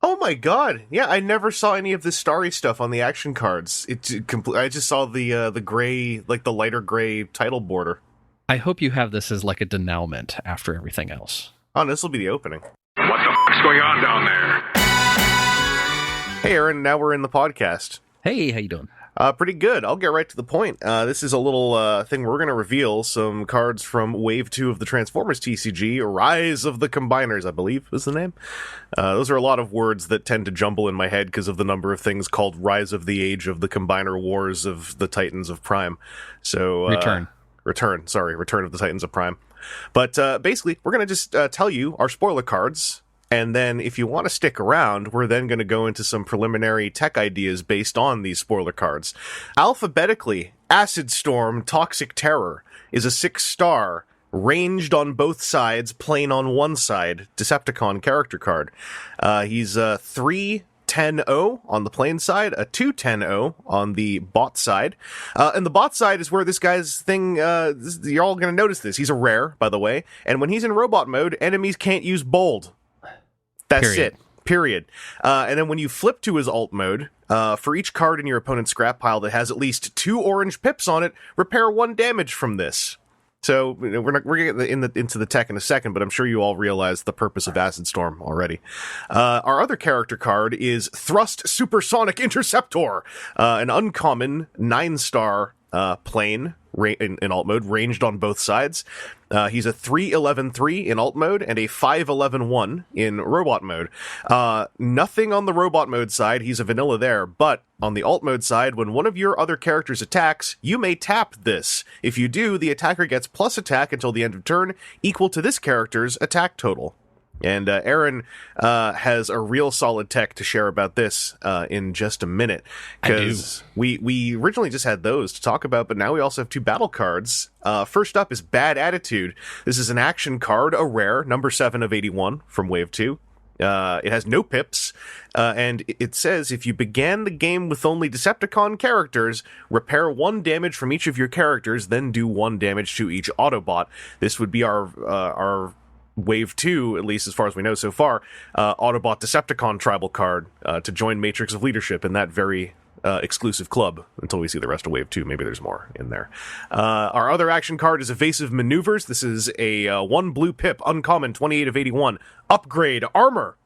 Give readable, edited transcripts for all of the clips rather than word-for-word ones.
Oh my god! Yeah, I never saw any of this starry stuff on the action cards. I just saw the gray, like the lighter gray title border. I hope you have this as like a denouement after everything else. Oh, this will be the opening. What the fuck's going on down there? Hey, Aaron. Now we're in the podcast. Hey, how you doing? Pretty good. I'll get right to the point. This is a little thing where we're going to reveal some cards from Wave 2 of the Transformers TCG, Rise of the Combiners, I believe was the name. Those are a lot of words that tend to jumble in my head because of the number of things called Rise of the Age of the Combiner Wars of the Titans of Prime. So Return of the Titans of Prime. But basically, we're going to just tell you our spoiler cards. And then if you want to stick around, we're then going to go into some preliminary tech ideas based on these spoiler cards. Alphabetically, Acid Storm Toxic Terror is a 6-star, ranged on both sides, plain on one side, Decepticon character card. He's a 3-10-0 on the plain side, a 2-10-0 on the bot side. And the bot side is where this guy's thing, you're all going to notice this. He's a rare, by the way. And when he's in robot mode, enemies can't use bold. That's it. Period. And then when you flip to his alt mode, for each card in your opponent's scrap pile that has at least 2 orange pips on it, repair 1 damage from this. So we're going to get into the tech in a second, but I'm sure you all realize the purpose of Acid Storm already. Our other character card is Thrust Supersonic Interceptor, an uncommon 9-star plane in alt mode, ranged on both sides. He's a 3-11-3 in alt mode and a 5-11-1 in robot mode. Nothing on the robot mode side, he's a vanilla there, but on the alt mode side, when one of your other characters attacks, you may tap this. If you do, the attacker gets plus attack until the end of turn, equal to this character's attack total. And Aaron has a real solid tech to share about this in just a minute. Because we originally just had those to talk about, but now we also have 2 battle cards. First up is Bad Attitude. This is an action card, a rare, number 7 of 81 from Wave 2. It has no pips, and it says if you began the game with only Decepticon characters, repair 1 damage from each of your characters, then do 1 damage to each Autobot. This would be our Wave 2, at least as far as we know so far, Autobot Decepticon tribal card to join Matrix of Leadership in that very exclusive club until we see the rest of Wave 2. Maybe there's more in there. Our other action card is Evasive Maneuvers. This is a 1 blue pip, uncommon, 28 of 81. Upgrade Armor.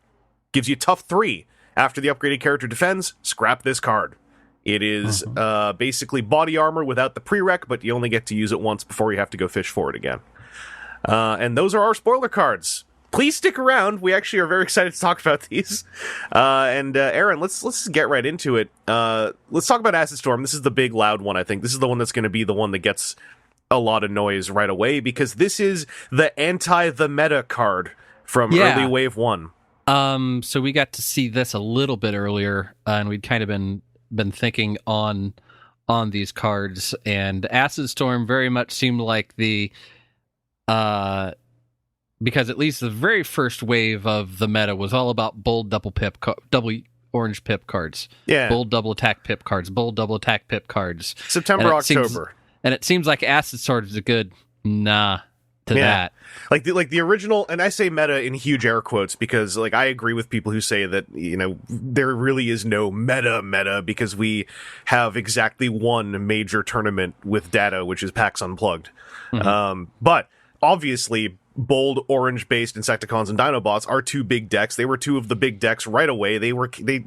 Gives you tough 3. After the upgraded character defends, scrap this card. It is basically body armor without the prereq, but you only get to use it once before you have to go fish for it again. And those are our spoiler cards. Please stick around. We actually are very excited to talk about these. Aaron, let's get right into it. Let's talk about Acid Storm. This is the big, loud one, I think. This is the one that's going to be the one that gets a lot of noise right away, because this is the anti-the meta card from early Wave 1. So we got to see this a little bit earlier, and we'd kind of been thinking on these cards, and Acid Storm very much seemed like the... because at least the very first wave of the meta was all about bold double orange pip cards. Yeah. Bold double attack pip cards, bold double attack pip cards. September, October. And it seems like Acid Sword is a good that. Like the original, and I say meta in huge air quotes because like I agree with people who say that, you know, there really is no meta because we have exactly 1 major tournament with data, which is PAX Unplugged. But obviously, bold orange-based Insecticons and Dinobots are 2 big decks. They were 2 of the big decks right away.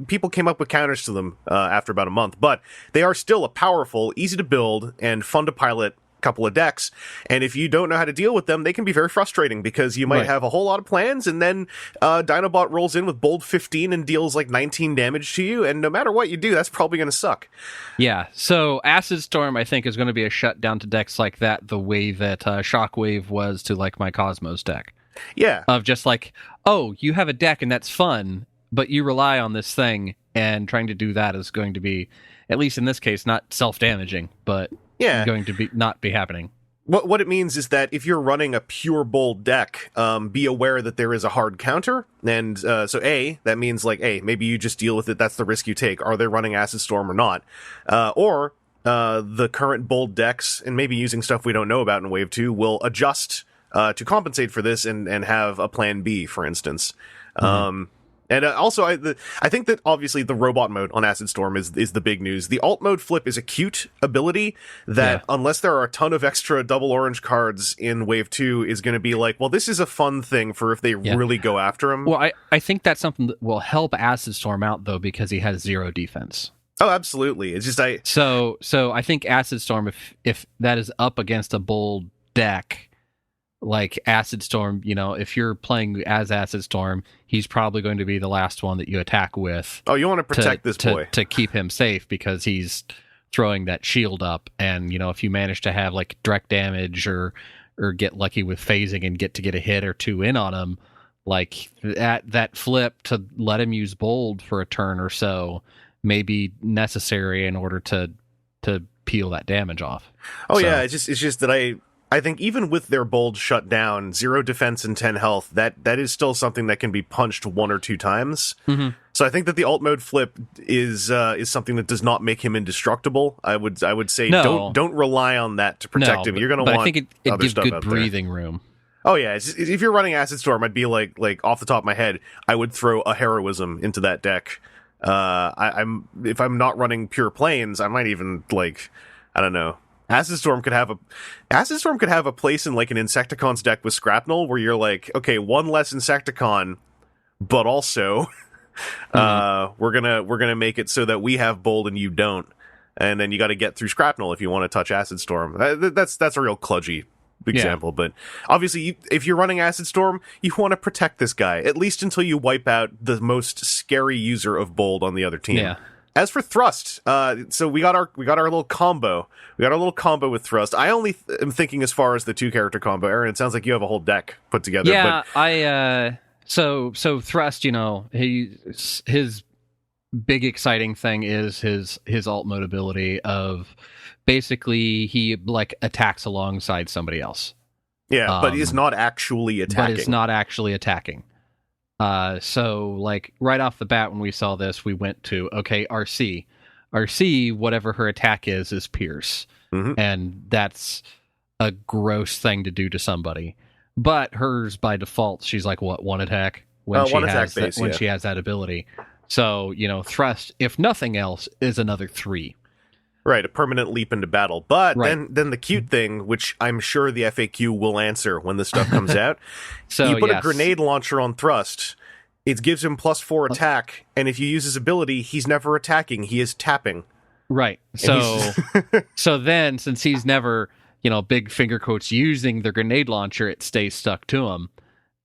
People came up with counters to them after about a month, but they are still a powerful, easy to build, and fun to pilot couple of decks. And if you don't know how to deal with them, they can be very frustrating because you might have a whole lot of plans, and then Dinobot rolls in with bold 15 and deals like 19 damage to you, and no matter what you do, that's probably going to suck. Yeah, so Acid Storm, I think, is going to be a shutdown to decks like that the way that Shockwave was to like my Cosmos deck. Yeah. Of just like, oh, you have a deck and that's fun, but you rely on this thing, and trying to do that is going to be, at least in this case, not self-damaging, but going to not be happening. What it means is that if you're running a pure bold deck, be aware that there is a hard counter. And so that means like, maybe you just deal with it. That's the risk you take. Are they running Acid Storm or not? Or the current bold decks, and maybe using stuff we don't know about in Wave 2, will adjust to compensate for this and have a plan B, for instance. And also, I think that obviously the robot mode on Acid Storm is the big news. The alt mode flip is a cute ability that, unless there are a ton of extra double orange cards in Wave 2, is going to be like, well, this is a fun thing for if they really go after him. Well, I think that's something that will help Acid Storm out, though, because he has 0 defense. Oh, absolutely. It's just So I think Acid Storm, if that is up against a bold deck, like Acid Storm, if you're playing as Acid Storm, he's probably going to be the last one that you attack with. Oh, you want to protect this boy. To keep him safe, because he's throwing that shield up. And, if you manage to have like direct damage or get lucky with phasing and get a hit or 2 in on him, like that flip to let him use bold for a turn or so may be necessary in order to peel that damage off. Oh, so, yeah, it's just that I think even with their bold shut down, 0 defense and 10 health, that is still something that can be punched 1 or 2 times. Mm-hmm. So I think that the alt mode flip is something that does not make him indestructible. I would say don't rely on that to protect him. You're going to want. I think it gives good breathing room. Oh yeah, if you're running Acid Storm, I'd be like off the top of my head, I would throw a Heroism into that deck. If I'm not running pure planes, I might even I don't know. Acid Storm could have a place in like an Insecticon's deck with Scrapnel, where you're like, okay, 1 less Insecticon, but also we're gonna make it so that we have bold and you don't, and then you got to get through Scrapnel if you want to touch Acid Storm. That's a real kludgy example, but obviously if you're running Acid Storm, you want to protect this guy at least until you wipe out the most scary user of bold on the other team. Yeah. As for Thrust, so we got our little combo. We got our little combo with Thrust. I only am thinking as far as the 2-character combo. Aaron, it sounds like you have a whole deck put together. Yeah, but... So Thrust, his big exciting thing is his alt mode ability of basically he like attacks alongside somebody else. Yeah, but he's not actually attacking. But it's not actually attacking. So like right off the bat when we saw this, we went to RC. RC, whatever her attack is Pierce. Mm-hmm. And that's a gross thing to do to somebody. But hers by default, she's like what, 1 attack when she has that ability. So, Thrust, if nothing else, is another 3. Right, a permanent leap into battle. But then the cute thing, which I'm sure the FAQ will answer when this stuff comes out, so you put a grenade launcher on Thrust, it gives him +4 attack, and if you use his ability, he's never attacking, he is tapping. Right, so then, since he's never, big finger quotes, using the grenade launcher, it stays stuck to him.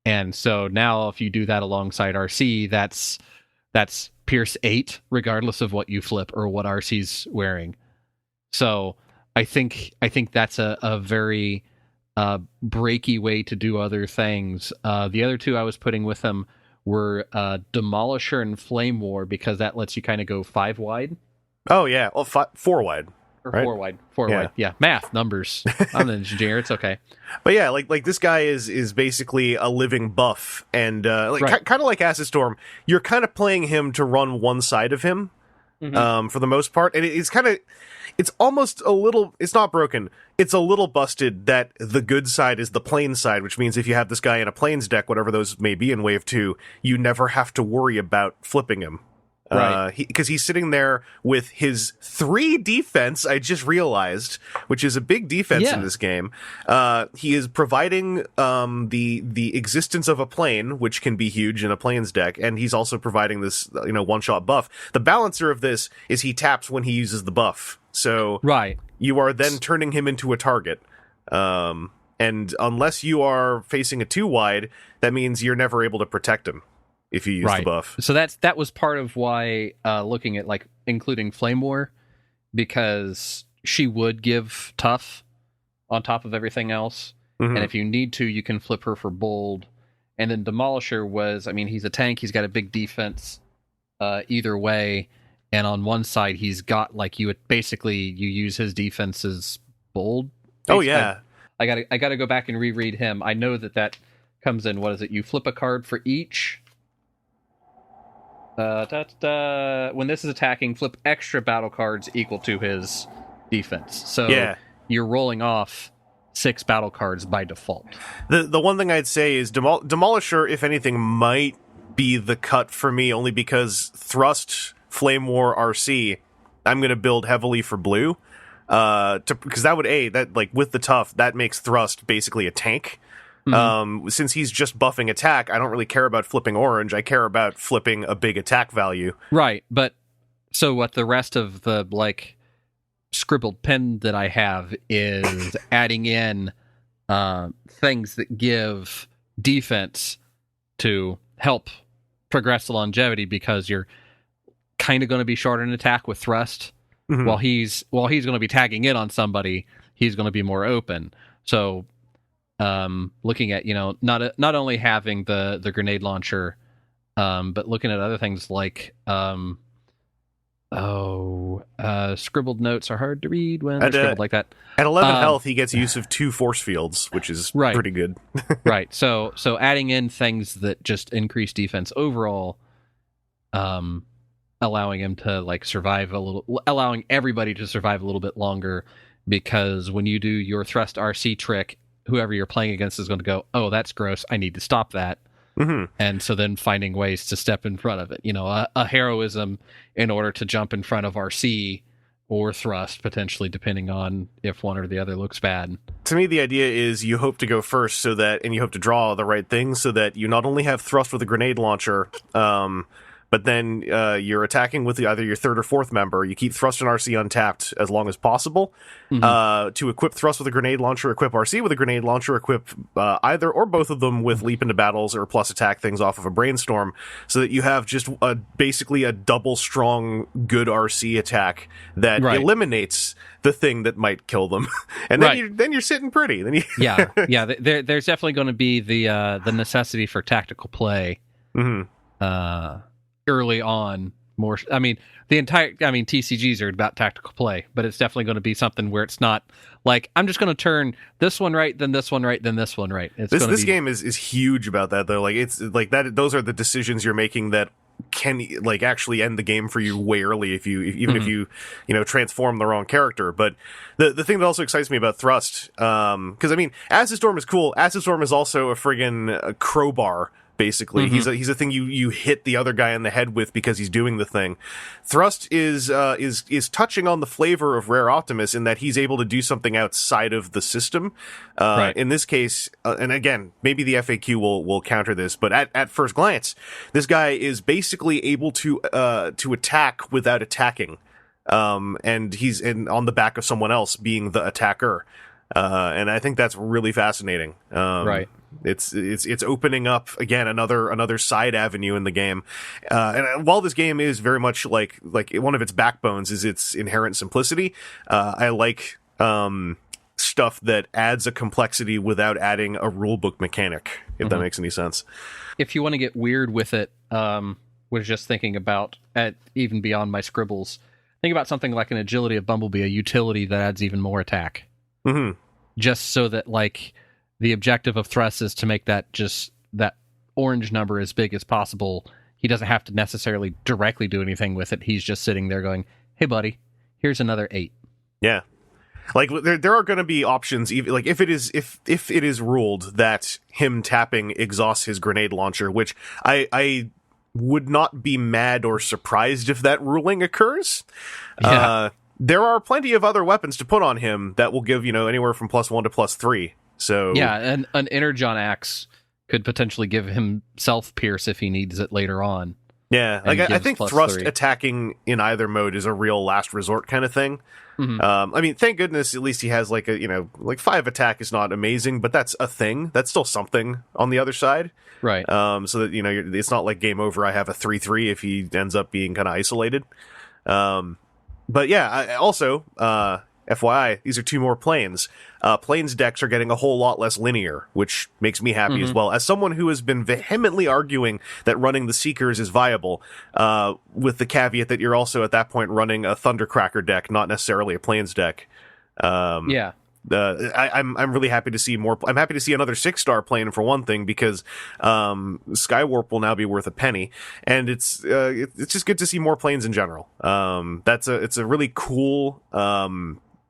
And so now if you do that alongside RC, that's Pierce 8, regardless of what you flip or what RC's wearing. So I think that's a very breaky way to do other things. The other 2 I was putting with him were Demolisher and Flame War, because that lets you kind of go 5 wide. Oh yeah, well 4 wide. Or right? 4 wide. 4 wide. Yeah, math, numbers. I'm an engineer. It's okay. But yeah, like this guy is basically a living buff, and kind of like Acid Storm, you're kind of playing him to run one side of him, for the most part, and it's almost a little. It's not broken. It's a little busted that the good side is the plains side, which means if you have this guy in a plains deck, whatever those may be in Wave 2, you never have to worry about flipping him. Right. Because he's sitting there with his 3 defense, I just realized, which is a big defense in this game. He is providing the existence of a plane, which can be huge in a plains deck, and he's also providing this one-shot buff. The balancer of this is he taps when he uses the buff. So you are then turning him into a target. And unless you are facing a 2-wide, that means you're never able to protect him if you use the buff. So that was part of why looking at like including Flame War, because she would give tough on top of everything else. Mm-hmm. And if you need to, you can flip her for bold. And then Demolisher was, he's a tank, he's got a big defense either way. And on one side, he's got like you use his defense as bold. Oh yeah. I gotta go back and reread him. I know that comes in. What is it? You flip a card for each. When this is attacking, flip extra battle cards equal to his defense. So you're rolling off 6 battle cards by default. The one thing I'd say is Demolisher, if anything, might be the cut for me, only because Thrust, Flame War, RC, I'm going to build heavily for blue. Because that would, that with the tough, that makes Thrust basically a tank. Since he's just buffing attack, I don't really care about flipping orange. I care about flipping a big attack value. Right, but so what the rest of the scribbled pen that I have is adding in things that give defense to help progress the longevity, because you're kind of going to be short in attack with Thrust. While he's going to be tagging in on somebody, he's going to be more open. So looking at not only having the grenade launcher, but looking at other things like scribbled notes are hard to read when they're scribbled like that. At 11 health, he gets use of 2 force fields, which is pretty good. Right. So adding in things that just increase defense overall, allowing him to survive allowing everybody to survive a little bit longer, because when you do your Thrust RC trick, whoever you're playing against is going to go, oh, that's gross, I need to stop that. And so then finding ways to step in front of it, a heroism in order to jump in front of RC or Thrust, potentially, depending on if one or the other looks bad. To me, the idea is you hope to go first and you hope to draw the right things so that you not only have Thrust with a grenade launcher, but then you're attacking with either your third or fourth member. You keep Thrust and RC untapped as long as possible. To equip Thrust with a grenade launcher, equip RC with a grenade launcher, equip either or both of them with leap into battles or plus attack things off of a brainstorm, so that you have just basically a double strong good RC attack that eliminates the thing that might kill them. And then you're sitting pretty. Then there's definitely going to be the necessity for tactical play. Early on, more. TCGs are about tactical play, but it's definitely going to be something where it's not like I'm just going to turn this one right, then this one right, then this one right. This game is huge about that, though. It's like that. Those are the decisions you're making that can actually end the game for you way early if you transform the wrong character. But the thing that also excites me about Thrust, because Acid Storm is cool. Acid Storm is also a friggin' crowbar. Basically, he's a thing you hit the other guy in the head with because he's doing the thing. Thrust is touching on the flavor of Rare Optimus in that he's able to do something outside of the system. In this case, and again, maybe the FAQ will counter this, but at first glance, this guy is basically able to attack without attacking, and he's on the back of someone else being the attacker. And I think that's really fascinating. It's opening up again another side avenue in the game. And while this game is very much like one of its backbones is its inherent simplicity, I like stuff that adds a complexity without adding a rulebook mechanic, if that makes any sense. If you want to get weird with it, was just thinking about even beyond my scribbles, think about something like an agility of Bumblebee, a utility that adds even more attack. Just so that the objective of Thrust is to make that orange number as big as possible. He doesn't have to necessarily directly do anything with it. He's just sitting there going, hey buddy, here's another 8. Yeah. There are going to be options, even if it is ruled that him tapping exhausts his grenade launcher, which I would not be mad or surprised if that ruling occurs. There are plenty of other weapons to put on him that will give, anywhere from +1 to +3. So and an Energon Axe could potentially give him self-pierce if he needs it later on. Yeah, I think Thrust attacking in either mode is a real last resort kind of thing. Thank goodness at least he has 5 attack is not amazing, but that's a thing. That's still something on the other side. Right. So that, it's not like game over. I have a 3/3 if he ends up being kind of isolated. But yeah, also, FYI, these are 2 more planes. Planes decks are getting a whole lot less linear, which makes me happy as well. As someone who has been vehemently arguing that running the Seekers is viable, with the caveat that you're also at that point running a Thundercracker deck, not necessarily a planes deck. I'm really happy to see more. I'm happy to see another 6-star plane for one thing, because Skywarp will now be worth a penny, and it's just good to see more planes in general. It's a really cool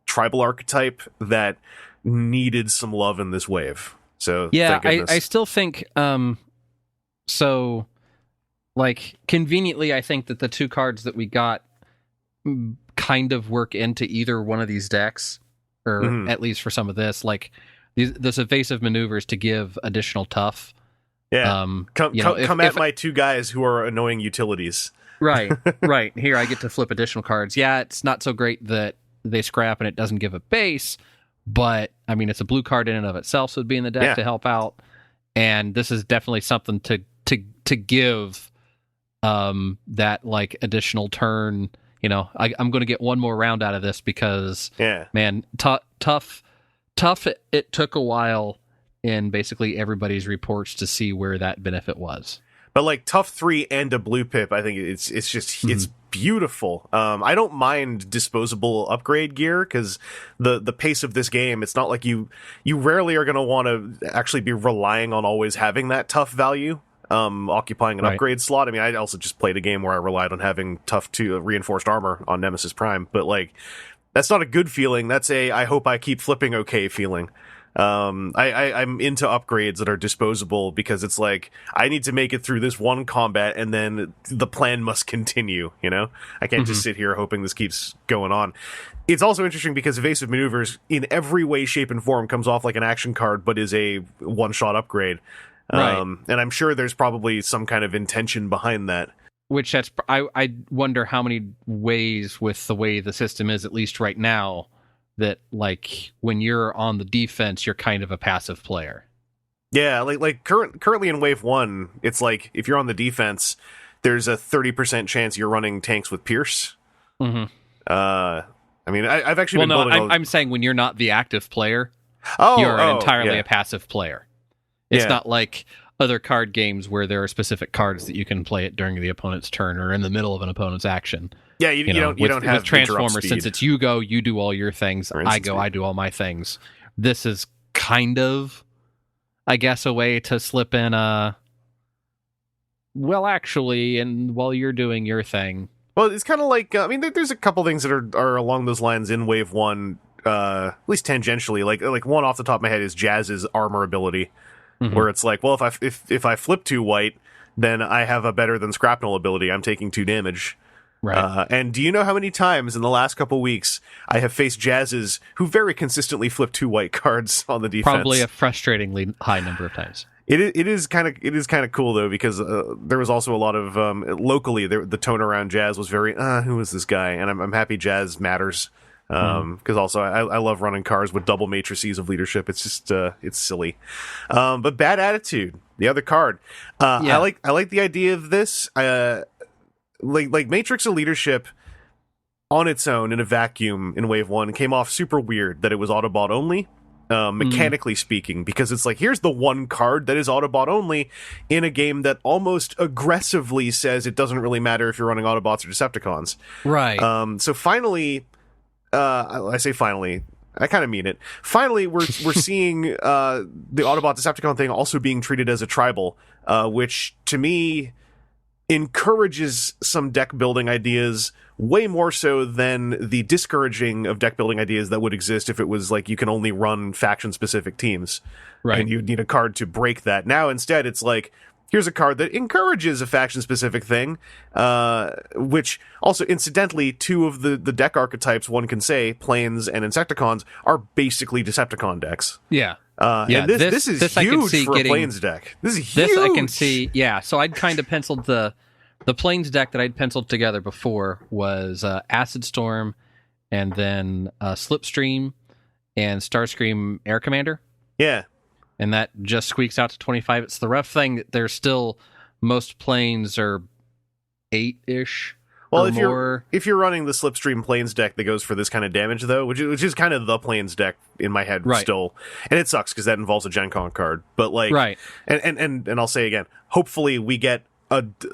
tribal archetype that needed some love in this wave. So yeah, I still think so. like, conveniently, I think that the two cards that we got kind of work into either one of these decks, or at least for some of this. Like, this evasive maneuvers to give additional tough. Yeah, come at my two guys who are annoying utilities. Right, right. Here, I get to flip additional cards. Yeah, it's not so great that they scrap and it doesn't give a base, but, I mean, it's a blue card in and of itself, so it'd be in the deck to help out. And this is definitely something to give that, like, additional turn. You know, I'm going to get one more round out of this because, man, tough. It took a while in basically everybody's reports to see where that benefit was. But like tough 3 and a blue pip, I think it's just it's beautiful. I don't mind disposable upgrade gear because the pace of this game, it's not like you rarely are going to want to actually be relying on always having that tough value occupying an upgrade slot. I mean, I also just played a game where I relied on having tough 2 reinforced armor on Nemesis Prime, but like that's not a good feeling. That's a I hope I keep flipping okay feeling. I'm into upgrades that are disposable because it's like I need to make it through this one combat and then the plan must continue, you know? I can't just sit here hoping this keeps going on. It's also interesting because evasive maneuvers in every way, shape, and form comes off like an action card but is a one-shot upgrade. And I'm sure there's probably some kind of intention behind that. Which I wonder how many ways with the way the system is, at least right now, that like when you're on the defense, you're kind of a passive player. Yeah, like currently in Wave 1, it's like if you're on the defense, there's a 30% chance you're running tanks with Pierce. I mean, I've actually been building... I'm saying when you're not the active player, you're entirely a passive player. It's not like other card games where there are specific cards that you can play it during the opponent's turn or in the middle of an opponent's action. Yeah, you don't have with Transformers, since it's you go, you do all your things, I go, I do all my things. This is kind of, I guess, a way to slip in well, actually, and while you're doing your thing. Well, it's kind of like, I mean, there's a couple things that are along those lines in Wave 1, at least tangentially. Like one off the top of my head is Jazz's armor ability, where it's like, well, if I flip 2 white, then I have a better than Scrapnel ability. I'm taking 2 damage. Right. And do you know how many times in the last couple weeks I have faced Jazzes who very consistently flip 2 white cards on the defense? Probably a frustratingly high number of times. It is kind of cool though, because there was also a lot of locally the tone around Jazz was very who is this guy? And I'm happy Jazz matters because also I love running cars with double matrices of leadership. It's just it's silly, but Bad Attitude, the other card. I like the idea of this. Like Matrix of Leadership on its own in a vacuum in Wave 1 came off super weird that it was Autobot only, mechanically speaking, because it's like, here's the one card that is Autobot only in a game that almost aggressively says it doesn't really matter if you're running Autobots or Decepticons. Right. So finally, I say finally, I kind of mean it. Finally, we're seeing the Autobot Decepticon thing also being treated as a tribal, which to me encourages some deck building ideas way more so than the discouraging of deck building ideas that would exist if it was like you can only run faction specific teams, right? And you'd need a card to break that. Now instead it's like, here's a card that encourages a faction specific thing, which also incidentally 2 of the deck archetypes, one can say, Planes and Insecticons, are basically Decepticon decks. And this is huge for a Planes deck. This is huge. This I can see, so I'd kind of penciled the Planes deck that I'd penciled together before was Acid Storm, and then Slipstream and Starscream Air Commander. Yeah. And that just squeaks out to 25. It's the rough thing that there's still, most Planes are 8-ish. Well, if you're running the Slipstream Planes deck that goes for this kind of damage, though, which is kind of the Planes deck in my head still, and it sucks because that involves a Gen Con card. But like, and I'll say again, hopefully we get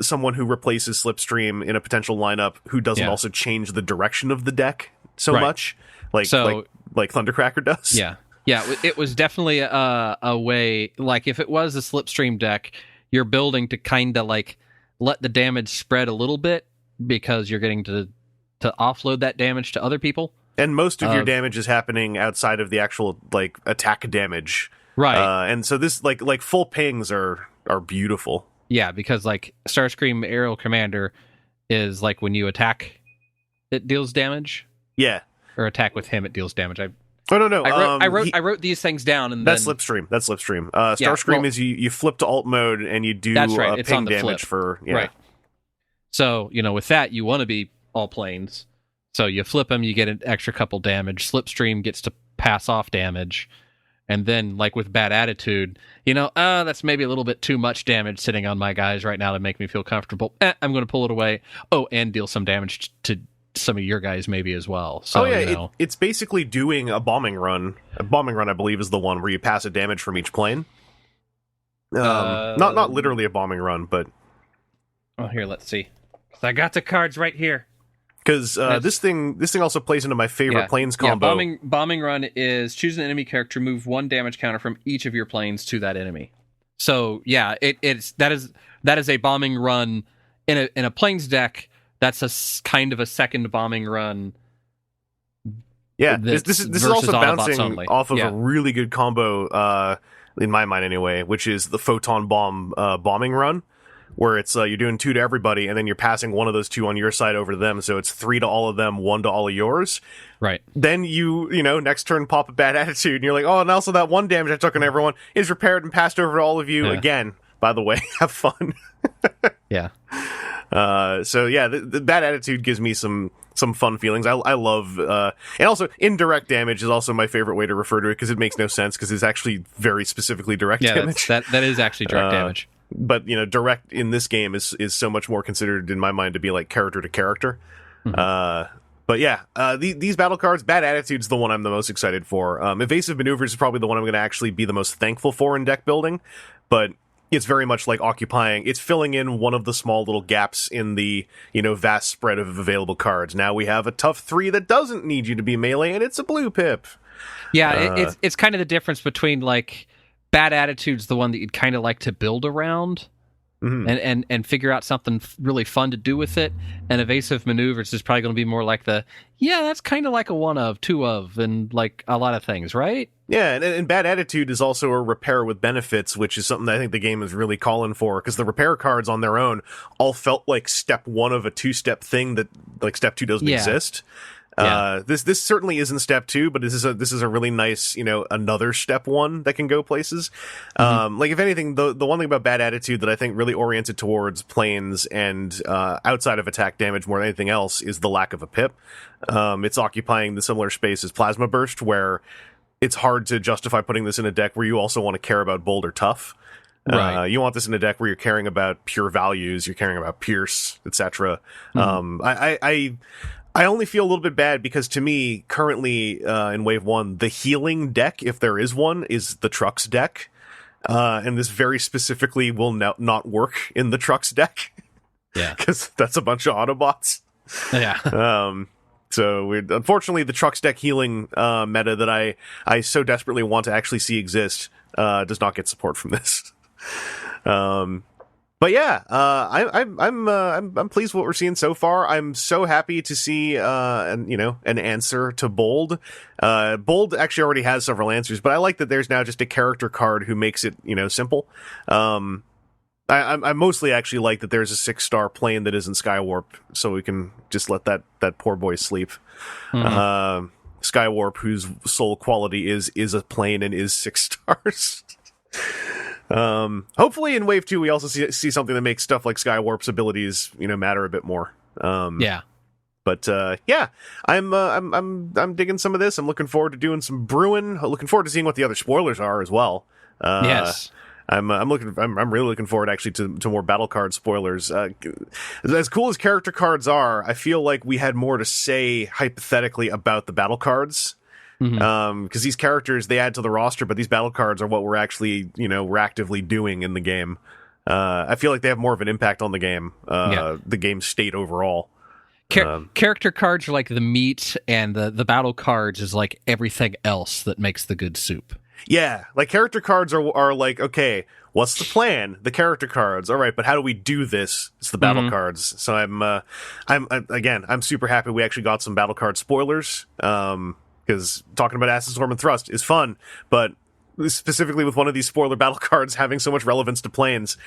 someone who replaces Slipstream in a potential lineup who doesn't also change the direction of the deck so much, like Thundercracker does. Yeah, it was definitely a way. Like if it was a Slipstream deck, you're building to kind of like let the damage spread a little bit, because you're getting to offload that damage to other people. And most of your damage is happening outside of the actual like attack damage. Right. And so this like full pings are beautiful. Yeah, because like Starscream Aerial Commander is like when you attack, it deals damage. Yeah. Or attack with him, it deals damage. Oh no! I wrote these things down, and that's then... Slipstream. Starscream is you flip to alt mode and you do that's right. It's ping on the damage flip. for right. So with that you want to be all planes. So you flip them, you get an extra couple damage. Slipstream gets to pass off damage, and then like with Bad Attitude, that's maybe a little bit too much damage sitting on my guys right now to make me feel comfortable. I'm going to pull it away. Oh, and deal some damage to some of your guys maybe as well. So, it's basically doing a bombing run. A bombing run, I believe, is the one where you pass a damage from each plane. Not literally a bombing run, but... Oh, here, let's see. I got the cards right here. Because this thing also plays into my favorite planes combo. Yeah, bombing run is choose an enemy character, move 1 damage counter from each of your planes to that enemy. So, yeah, that is a bombing run in a planes deck. That's a kind of a second bombing run. Yeah, this is also bouncing off of a really good combo, in my mind anyway, which is the Photon Bomb bombing run, where it's you're doing 2 to everybody, and then you're passing 1 of those 2 on your side over to them, so it's 3 to all of them, 1 to all of yours. Right. Then you next turn pop a Bad Attitude, and you're like, oh, and also that 1 damage I took on everyone is repaired and passed over to all of you again. By the way, have fun. Yeah. So yeah, the Bad Attitude gives me some fun feelings. I love, and also indirect damage is also my favorite way to refer to it because it makes no sense because it's actually very specifically direct damage. That is actually direct damage. But direct in this game is so much more considered in my mind to be like character to character. Mm-hmm. But yeah, these battle cards, Bad Attitude's the one I'm the most excited for. Evasive Maneuvers is probably the one I'm going to actually be the most thankful for in deck building, but it's very much like it's filling in one of the small little gaps in the, vast spread of available cards. Now we have a tough 3 that doesn't need you to be melee, and it's a blue pip. Yeah, it's kind of the difference between, like, Bad Attitude's the one that you'd kind of like to build around, mm-hmm. and figure out something really fun to do with it, and Evasive Maneuvers is probably going to be more like that's kind of like a 1 of, 2 of, and, like, a lot of things, right? Yeah, and Bad Attitude is also a repair with benefits, which is something that I think the game is really calling for, because the repair cards on their own all felt like step 1 of a 2-step thing that, like, step 2 doesn't exist. Yeah. This certainly isn't step 2, but this is a really nice, another step 1 that can go places. Mm-hmm. Like, if anything, the one thing about Bad Attitude that I think really oriented towards planes and outside of attack damage more than anything else is the lack of a pip. It's occupying the similar space as Plasma Burst, where it's hard to justify putting this in a deck where you also want to care about bold or tough. Right. You want this in a deck where you're caring about pure values, you're caring about Pierce, etc. Mm-hmm. I only feel a little bit bad because to me, currently in Wave 1, the healing deck, if there is one, is the Trucks deck. And this very specifically will not work in the Trucks deck. Yeah. Because that's a bunch of Autobots. Yeah. So unfortunately, the Trucks deck healing meta that I so desperately want to actually see exist does not get support from this. But yeah, I'm pleased with what we're seeing so far. I'm so happy to see an answer to Bold. Bold actually already has several answers, but I like that there's now just a character card who makes it simple. I mostly actually like that there's a 6-star plane that isn't Skywarp, so we can just let that poor boy sleep. Mm-hmm. Skywarp, whose sole quality is a plane and is 6 stars. Hopefully in Wave 2 we also see something that makes stuff like Skywarp's abilities matter a bit more. Yeah. But yeah, I'm digging some of this. I'm looking forward to doing some brewing. Looking forward to seeing what the other spoilers are as well. Yes. I'm really looking forward actually to more battle card spoilers. As cool as character cards are, I feel like we had more to say hypothetically about the battle cards. Because these characters they add to the roster, but these battle cards are what we're actually we're actively doing in the game. I feel like they have more of an impact on the game, the game state overall. Character cards are like the meat, and the battle cards is like everything else that makes the good soup. Yeah, like character cards are like, okay, what's the plan? The character cards, all right, but how do we do this? It's the battle cards. So I'm super happy we actually got some battle card spoilers. Because talking about Acid Storm and Thrust is fun, but specifically with one of these spoiler battle cards having so much relevance to planes,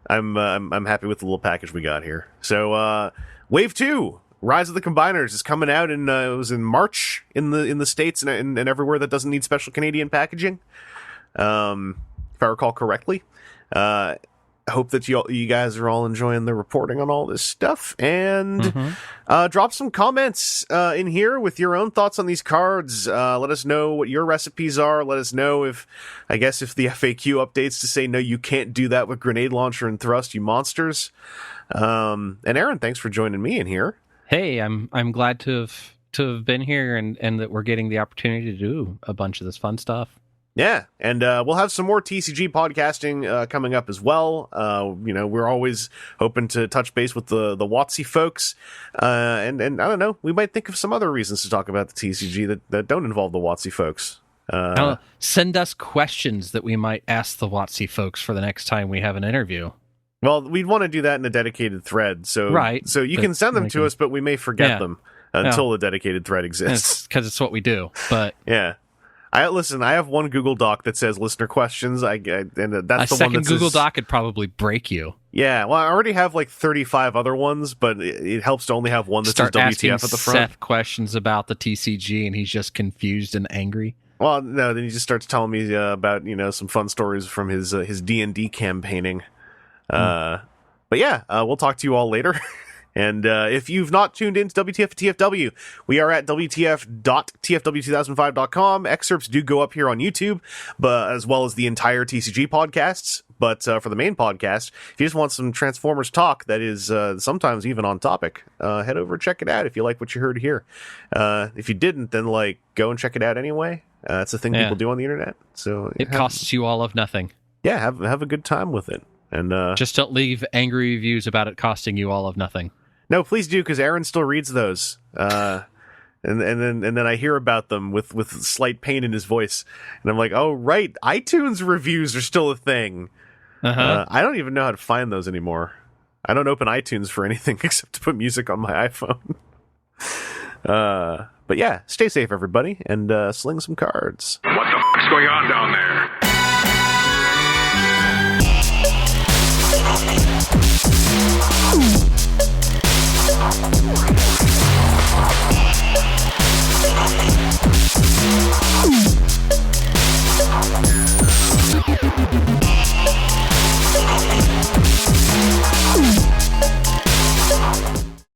I'm happy with the little package we got here. So Wave 2, Rise of the Combiners, is coming out in it was in March in the States and everywhere that doesn't need special Canadian packaging. If I recall correctly. I hope that you guys are all enjoying the reporting on all this stuff, and drop some comments in here with your own thoughts on these cards. Let us know what your recipes are. Let us know if the FAQ updates to say, no, you can't do that with grenade launcher and thrust, you monsters. And Aaron, thanks for joining me in here. Hey, I'm glad to have been here and that we're getting the opportunity to do a bunch of this fun stuff. Yeah, and we'll have some more TCG podcasting coming up as well. We're always hoping to touch base with the WotC folks, and I don't know, we might think of some other reasons to talk about the TCG that don't involve the WotC folks. Send us questions that we might ask the WotC folks for the next time we have an interview. Well, we'd want to do that in a dedicated thread, so right. So you can send them to us, but we may forget them until the dedicated thread exists. Because it's what we do. But yeah. I have one Google Doc that says listener questions. And that's the one that second Google Doc could probably break you. Yeah, well, I already have like 35 other ones, but it helps to only have one that says WTF at the front. Seth questions about the TCG, and he's just confused and angry. Well, no, then he just starts telling me about some fun stories from his D&D campaigning. But yeah, we'll talk to you all later. And if you've not tuned into WTF TFW, we are at WTF.TFW2005.com. Excerpts do go up here on YouTube, but as well as the entire TCG podcasts. But for the main podcast, if you just want some Transformers talk that is sometimes even on topic, head over and check it out if you like what you heard here. If you didn't, then go and check it out anyway. It's a thing people do on the internet. So it costs you all of nothing. Yeah, have a good time with it. And just don't leave angry reviews about it costing you all of nothing. No, please do, because Aaron still reads those, and then I hear about them with slight pain in his voice, and I'm like, oh right, iTunes reviews are still a thing. I don't even know how to find those anymore. I don't open iTunes for anything except to put music on my iPhone. But yeah, stay safe, everybody, and sling some cards. What the fuck's going on down there? We'll be right back.